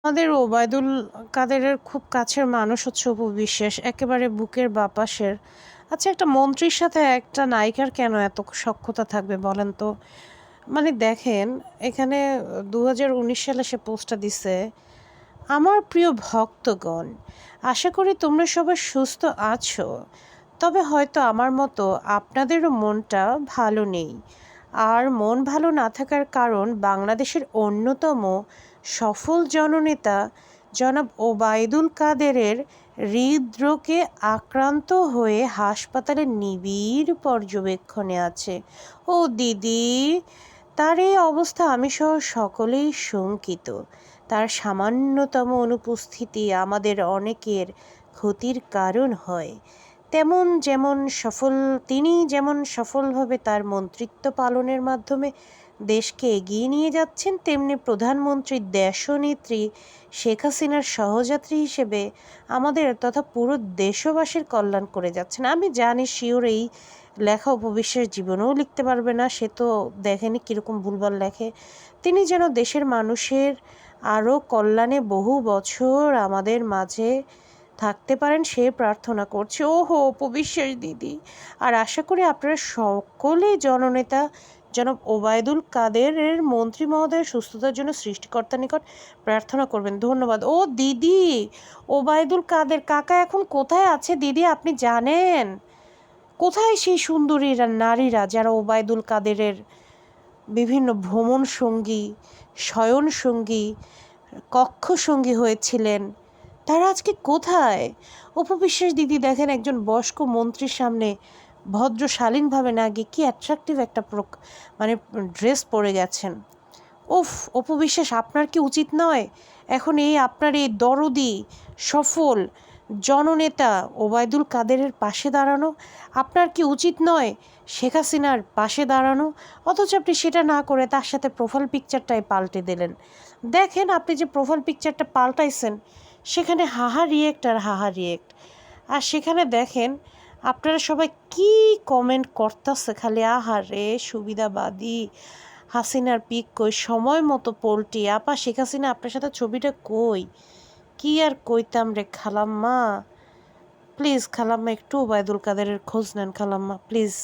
আমাদের ওবায়দুল কাদেরের খুব কাছের মানুষ হচ্ছে অপু বিশ্বাস, একেবারে বুকের বাপাসের। আচ্ছা, একটা মন্ত্রীর সাথে একটা নায়িকার কেন এত সখ্যতা থাকবে বলেন তো? মানে দেখেন, এখানে 2019 সালে সে পোস্টটা দিছে, আমার প্রিয় ভক্তগণ, আশা করি তোমরা সবাই সুস্থ আছো। তবে হয়তো আমার মতো আপনাদেরও মনটা ভালো নেই। আর মন ভালো না থাকার কারণ বাংলাদেশের অন্যতম সফল জননেতা জনাব ওবায়দুল কাদেরের হৃদরোগে আক্রান্ত হয়ে হাসপাতালে নিবিড় পর্যবেক্ষণে আছে। ও দিদি, তার এই অবস্থা আমি সহ সকলেই শঙ্কিত। তার সামান্যতম অনুপস্থিতি আমাদের অনেকের ক্ষতির কারণ হয়। তিনি যেমন সফলভাবে তার মন্ত্রিত্ব পালনের মাধ্যমে দেশকে এগিয়ে নিয়ে যাচ্ছেন, তেমনি প্রধানমন্ত্রী দেশনেত্রী শেখ হাসিনার সহযাত্রী হিসেবে আমাদের তথা পুরো দেশবাসীর কল্যাণ করে যাচ্ছেন। আমি জানি শিওর এই লেখা উপবিশ্বাস জীবনেও লিখতে পারবে না, সে তো দেখেনি কীরকম ভুলভাল লেখে। তিনি যেন দেশের মানুষের আরও কল্যাণে বহু বছর আমাদের মাঝে থাকতে পারেন সে প্রার্থনা করছে। ওহো উপবিশ্বাস দিদি, আর আশা করি আপনারা সকলেই জননেতা জনাব ওবায়দুল কাদেরের মন্ত্রী মহোদয়ের সুস্থতার জন্য সৃষ্টিকর্তার নিকট প্রার্থনা করবেন। ধন্যবাদ। ও দিদি, ওবায়দুল কাদের কাকা এখন কোথায় আছে দিদি, আপনি জানেন? কোথায় সেই সুন্দরীরা নারীরা যারা ওবায়দুল কাদেরের বিভিন্ন ভ্রমণ সঙ্গী, শয়ন সঙ্গী, কক্ষ সঙ্গী হয়েছিলেন, তারা আজকে কোথায়? উপবিশ্বাস দিদি দেখেন, একজন বয়স্ক মন্ত্রীর সামনে ভদ্র শালীনভাবে না গিয়ে কি অ্যাট্রাকটিভ একটা ড্রেস পরে গেছেন। উফ, উপবিশ্বাস আপনার কি উচিত নয় এখন আপনার এই দরদি সফল জননেতা ওবায়দুল কাদেরের পাশে দাঁড়ানো? আপনার কি উচিত নয় শেখ হাসিনার পাশে দাঁড়ানো? অথচ আপনি সেটা না করে তার সাথে প্রোফাইল পিকচারটাই পাল্টে দিলেন। দেখেন, আপনি যে প্রোফাইল পিকচারটা পাল্টাইছেন সেখানে হাহা রিয়েক্ট আর হাহা রিয়েক্ট। আর সেখানে দেখেন আপনারা সবাই কি কমেন্ট করতেছে খালি, আহারে সুবিধাবাদী, হাসিনার পিক কই, সময় মতো পোল্টি আপা, শেখ হাসিনা আপনার সাথে ছবিটা কই? কি আর কইতাম রে খালাম্মা, প্লিজ খালাম্মা একটু ওবায়দুল কাদেরের খোঁজ নেন খালাম্মা, প্লিজ।